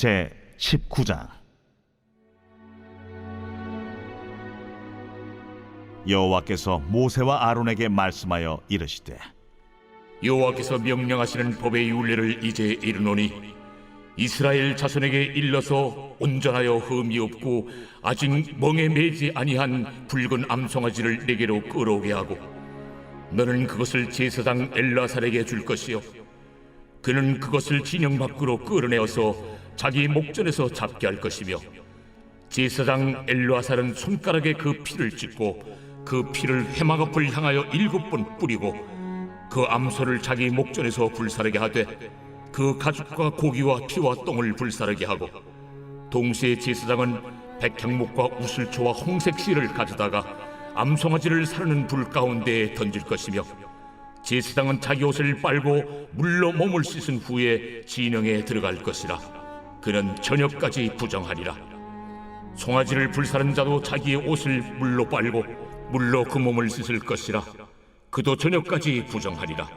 제 19장. 여호와께서 모세와 아론에게 말씀하여 이르시되, 여호와께서 명령하시는 법의 율례를 이제 이르노니 이스라엘 자손에게 일러서 온전하여 흠이 없고 아직 멍에 매지 아니한 붉은 암송아지를 내게로 끌어오게 하고 너는 그것을 제사장 엘라살에게 줄 것이요 그는 그것을 진영 밖으로 끌어내어서 자기 목전에서 잡게 할 것이며 제사장 엘라살은 손가락에 그 피를 찍고 그 피를 회막 앞을 향하여 7번 뿌리고 그 암소를 자기 목전에서 불사르게 하되 그 가죽과 고기와 피와 똥을 불사르게 하고 동시에 제사장은 백향목과 우슬초와 홍색 실을 가져다가 암송아지를 사르는 불 가운데에 던질 것이며 제사장은 자기 옷을 빨고 물로 몸을 씻은 후에 진영에 들어갈 것이라. 그는 저녁까지 부정하리라. 송아지를 불사른 자도 자기의 옷을 물로 빨고 물로 그 몸을 씻을 것이라. 그도 저녁까지 부정하리라.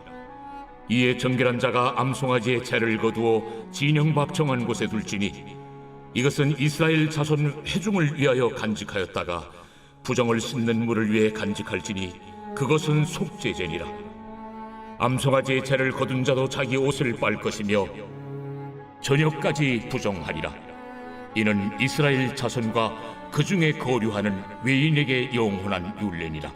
이에 정결한 자가 암송아지의 채를 거두어 진영 밖 정한 곳에 둘지니 이것은 이스라엘 자손 회중을 위하여 간직하였다가 부정을 씻는 물을 위해 간직할지니 그것은 속죄제니라. 암송아지의 채를 거둔 자도 자기 옷을 빨 것이며 저녁까지 부정하리라. 이는 이스라엘 자손과 그 중에 거류하는 외인에게 영원한 율례니라.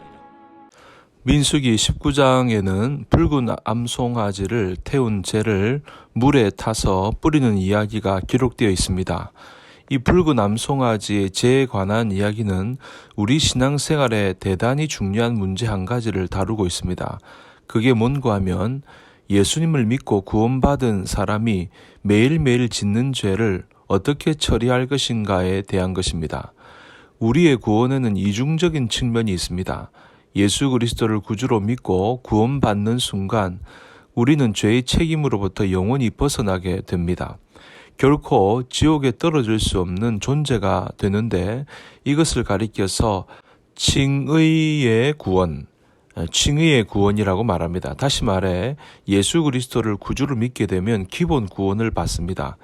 민수기 19장에는 붉은 암송아지를 태운 재를 물에 타서 뿌리는 이야기가 기록되어 있습니다. 이 붉은 암송아지의 재에 관한 이야기는 우리 신앙생활에 대단히 중요한 문제 한 가지를 다루고 있습니다. 그게 뭔가 하면 예수님을 믿고 구원받은 사람이 매일매일 짓는 죄를 어떻게 처리할 것인가에 대한 것입니다. 우리의 구원에는 이중적인 측면이 있습니다. 예수 그리스도를 구주로 믿고 구원받는 순간 우리는 죄의 책임으로부터 영원히 벗어나게 됩니다. 결코 지옥에 떨어질 수 없는 존재가 되는데 이것을 가리켜서 칭의의 구원, 칭의의 구원이라고 말합니다. 다시 말해 예수 그리스도를 구주로 믿게 되면 기본 구원을 받습니다.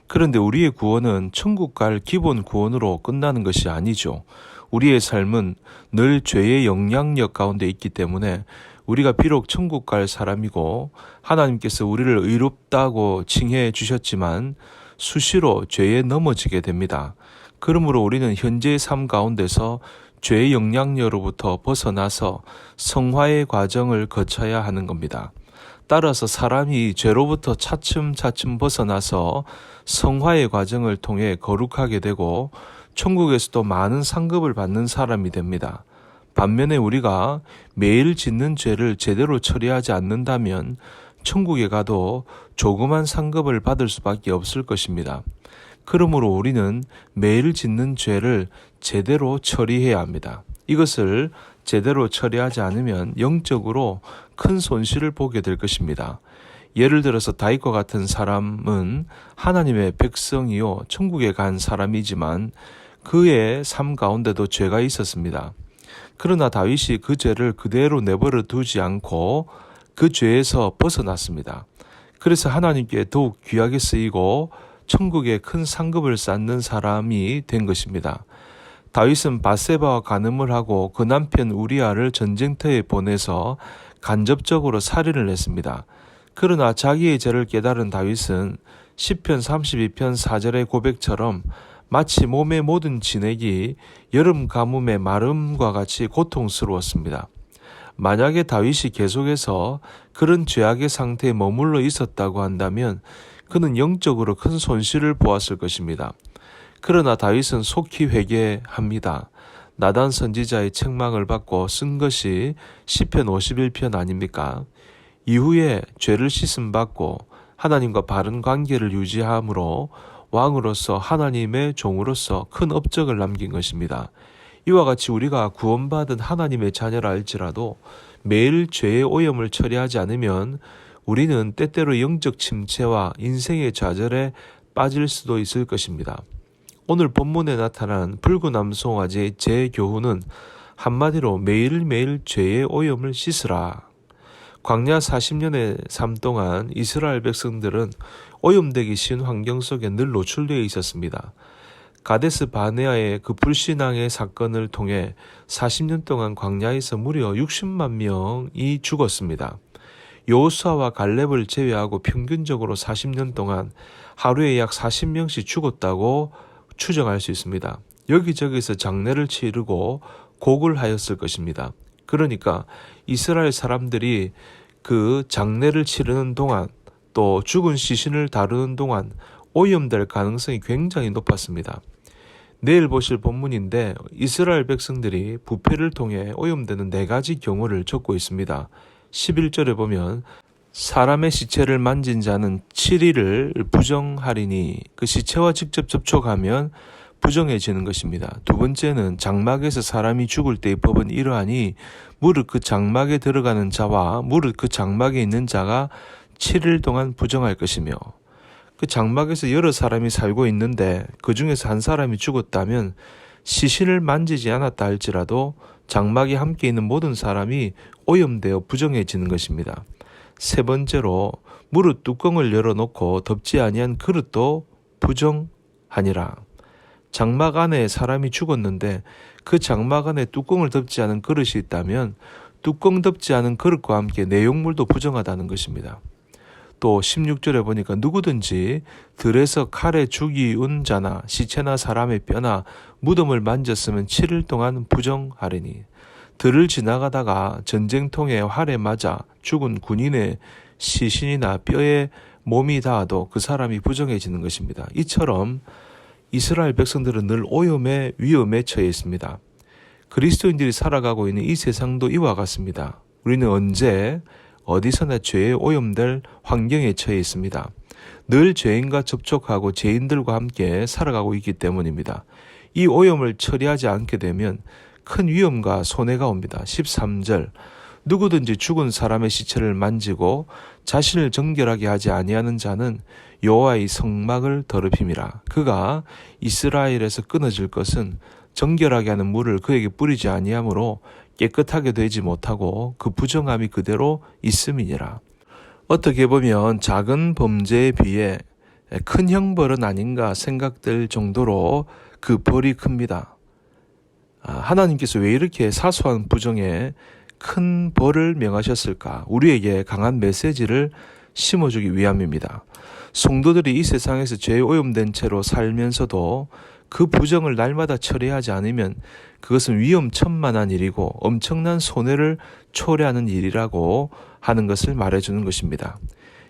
그런데 우리의 구원은 천국 갈 기본 구원으로 끝나는 것이 아니죠. 우리의 삶은 늘 죄의 영향력 가운데 있기 때문에 우리가 비록 천국 갈 사람이고 하나님께서 우리를 의롭다고 칭해 주셨지만 수시로 죄에 넘어지게 됩니다. 그러므로 우리는 현재의 삶 가운데서 죄의 영향력으로부터 벗어나서 성화의 과정을 거쳐야 하는 겁니다. 따라서 사람이 죄로부터 차츰차츰 벗어나서 성화의 과정을 통해 거룩하게 되고 천국에서도 많은 상급을 받는 사람이 됩니다. 반면에 우리가 매일 짓는 죄를 제대로 처리하지 않는다면 천국에 가도 조그만 상급을 받을 수밖에 없을 것입니다. 그러므로 우리는 매일 짓는 죄를 제대로 처리해야 합니다. 이것을 제대로 처리하지 않으면 영적으로 큰 손실을 보게 될 것입니다. 예를 들어서 다윗과 같은 사람은 하나님의 백성이요 천국에 간 사람이지만 그의 삶 가운데도 죄가 있었습니다. 그러나 다윗이 그 죄를 그대로 내버려 두지 않고 그 죄에서 벗어났습니다. 그래서 하나님께 더욱 귀하게 쓰이고 천국에 큰 상급을 쌓는 사람이 된 것입니다. 다윗은 밧세바와 간음을 하고 그 남편 우리아를 전쟁터에 보내서 간접적으로 살인을 했습니다. 그러나 자기의 죄를 깨달은 다윗은 시편 32편 4절의 고백처럼 마치 몸의 모든 진액이 여름 가뭄의 마름과 같이 고통스러웠습니다. 만약에 다윗이 계속해서 그런 죄악의 상태에 머물러 있었다고 한다면 그는 영적으로 큰 손실을 보았을 것입니다. 그러나 다윗은 속히 회개합니다. 나단 선지자의 책망을 받고 쓴 것이 시편 51편 아닙니까? 이후에 죄를 씻음받고 하나님과 바른 관계를 유지함으로 왕으로서 하나님의 종으로서 큰 업적을 남긴 것입니다. 이와 같이 우리가 구원받은 하나님의 자녀라 할지라도 매일 죄의 오염을 처리하지 않으면 우리는 때때로 영적 침체와 인생의 좌절에 빠질 수도 있을 것입니다. 오늘 본문에 나타난 붉은 암송아지의 제 교훈은 한마디로 매일매일 죄의 오염을 씻으라. 광야 40년의 삶 동안 이스라엘 백성들은 오염되기 쉬운 환경 속에 늘 노출되어 있었습니다. 가데스 바네아의 그 불신앙의 사건을 통해 40년 동안 광야에서 무려 60만 명이 죽었습니다. 여호수아와 갈렙을 제외하고 평균적으로 40년 동안 하루에 약 40명씩 죽었다고 추정할 수 있습니다. 여기저기서 장례를 치르고 곡을 하였을 것입니다. 그러니까 이스라엘 사람들이 그 장례를 치르는 동안 또 죽은 시신을 다루는 동안 오염될 가능성이 굉장히 높았습니다. 내일 보실 본문인데 이스라엘 백성들이 부패를 통해 오염되는 4가지 경우를 적고 있습니다. 11절에 보면 사람의 시체를 만진 자는 7일을 부정하리니 그 시체와 직접 접촉하면 부정해지는 것입니다. 두 번째는 장막에서 사람이 죽을 때의 법은 이러하니 무릇 그 장막에 들어가는 자와 무릇 그 장막에 있는 자가 7일 동안 부정할 것이며 그 장막에서 여러 사람이 살고 있는데 그 중에서 한 사람이 죽었다면 시신을 만지지 않았다 할지라도 장막에 함께 있는 모든 사람이 오염되어 부정해지는 것입니다. 세 번째로 무릇 뚜껑을 열어놓고 덮지 아니한 그릇도 부정하니라. 장막 안에 사람이 죽었는데 그 장막 안에 뚜껑을 덮지 않은 그릇이 있다면 뚜껑 덮지 않은 그릇과 함께 내용물도 부정하다는 것입니다. 또 16절에 보니까 누구든지 들에서 칼에 죽이운 자나 시체나 사람의 뼈나 무덤을 만졌으면 7일 동안 부정하리니 들을 지나가다가 전쟁통에 활에 맞아 죽은 군인의 시신이나 뼈에 몸이 닿아도 그 사람이 부정해지는 것입니다. 이처럼 이스라엘 백성들은 늘 오염의 위험에 처해 있습니다. 그리스도인들이 살아가고 있는 이 세상도 이와 같습니다. 우리는 언제 어디서나 죄에 오염될 환경에 처해 있습니다. 늘 죄인과 접촉하고 죄인들과 함께 살아가고 있기 때문입니다. 이 오염을 처리하지 않게 되면 큰 위험과 손해가 옵니다. 13절 누구든지 죽은 사람의 시체를 만지고 자신을 정결하게 하지 아니하는 자는 여호와의 성막을 더럽힘이라. 그가 이스라엘에서 끊어질 것은 정결하게 하는 물을 그에게 뿌리지 아니하므로 깨끗하게 되지 못하고 그 부정함이 그대로 있음이니라. 어떻게 보면 작은 범죄에 비해 큰 형벌은 아닌가 생각될 정도로 그 벌이 큽니다. 하나님께서 왜 이렇게 사소한 부정에 큰 벌을 명하셨을까? 우리에게 강한 메시지를 심어주기 위함입니다. 성도들이 이 세상에서 죄에 오염된 채로 살면서도 그 부정을 날마다 처리하지 않으면 그것은 위험천만한 일이고 엄청난 손해를 초래하는 일이라고 하는 것을 말해주는 것입니다.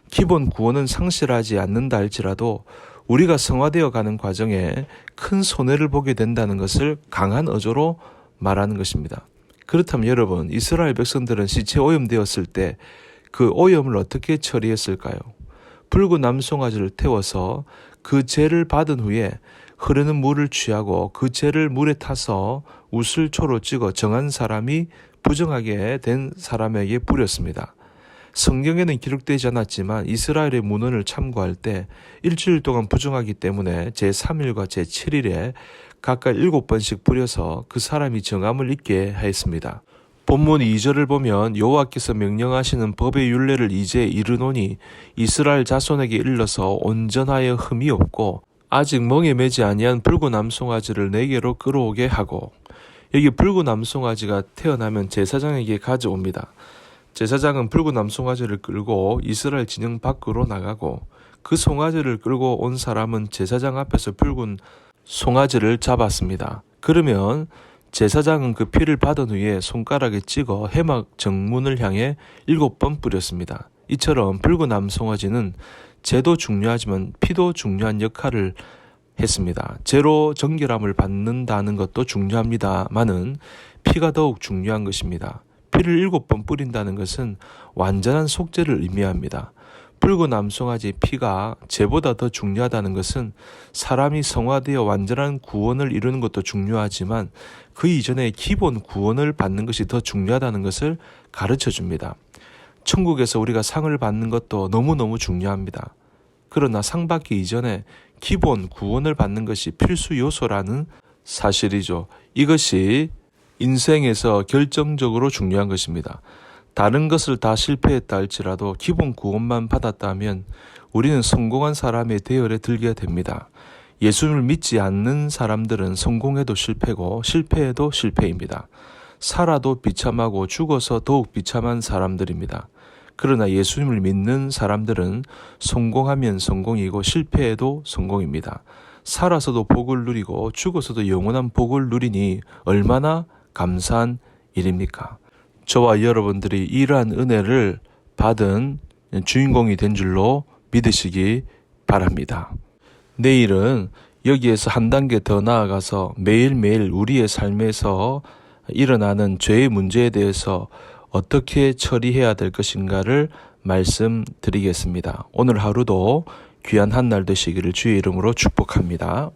기본 구원은 상실하지 않는다 할지라도 우리가 성화되어 가는 과정에 큰 손해를 보게 된다는 것을 강한 어조로 말하는 것입니다. 그렇다면 여러분, 이스라엘 백성들은 시체 오염되었을 때 그 오염을 어떻게 처리했을까요? 붉은 암송아지를 태워서 그 죄를 받은 후에 흐르는 물을 취하고 그 죄를 물에 타서 우슬초로 찍어 정한 사람이 부정하게 된 사람에게 뿌렸습니다. 성경에는 기록되지 않았지만 이스라엘의 문헌을 참고할 때 일주일 동안 부정하기 때문에 제3일과 제7일에 각각 7번씩 뿌려서 그 사람이 정함을 잊게 하였습니다. 본문 2절을 보면 여호와께서 명령하시는 법의 율례를 이제 이르노니 이스라엘 자손에게 일러서 온전하여 흠이 없고 아직 멍에 매지 아니한 붉은 암송아지를 내게로 끌어오게 하고, 여기 붉은 암송아지가 태어나면 제사장에게 가져옵니다. 제사장은 붉은 암송아지를 끌고 이스라엘 진영 밖으로 나가고 그 송아지를 끌고 온 사람은 제사장 앞에서 붉은 송아지를 잡았습니다. 그러면 제사장은 그 피를 받은 후에 손가락에 찍어 해막 정문을 향해 7번 뿌렸습니다. 이처럼 붉은 암송아지는 죄도 중요하지만 피도 중요한 역할을 했습니다. 죄로 정결함을 받는다는 것도 중요합니다만은 피가 더욱 중요한 것입니다. 피를 7번 뿌린다는 것은 완전한 속죄를 의미합니다. 붉은 암송아지 피가 죄보다 더 중요하다는 것은 사람이 성화되어 완전한 구원을 이루는 것도 중요하지만 그 이전에 기본 구원을 받는 것이 더 중요하다는 것을 가르쳐 줍니다. 천국에서 우리가 상을 받는 것도 너무너무 중요합니다. 그러나 상 받기 이전에 기본 구원을 받는 것이 필수 요소라는 사실이죠. 이것이 인생에서 결정적으로 중요한 것입니다. 다른 것을 다 실패했다 할지라도 기본 구원만 받았다면 우리는 성공한 사람의 대열에 들게 됩니다. 예수님을 믿지 않는 사람들은 성공해도 실패고 실패해도 실패입니다. 살아도 비참하고 죽어서 더욱 비참한 사람들입니다. 그러나 예수님을 믿는 사람들은 성공하면 성공이고 실패해도 성공입니다. 살아서도 복을 누리고 죽어서도 영원한 복을 누리니 얼마나 감사한 일입니까? 저와 여러분들이 이러한 은혜를 받은 주인공이 된 줄로 믿으시기 바랍니다. 내일은 여기에서 한 단계 더 나아가서 매일매일 우리의 삶에서 일어나는 죄의 문제에 대해서 어떻게 처리해야 될 것인가를 말씀드리겠습니다. 오늘 하루도 귀한 한 날 되시기를 주의 이름으로 축복합니다.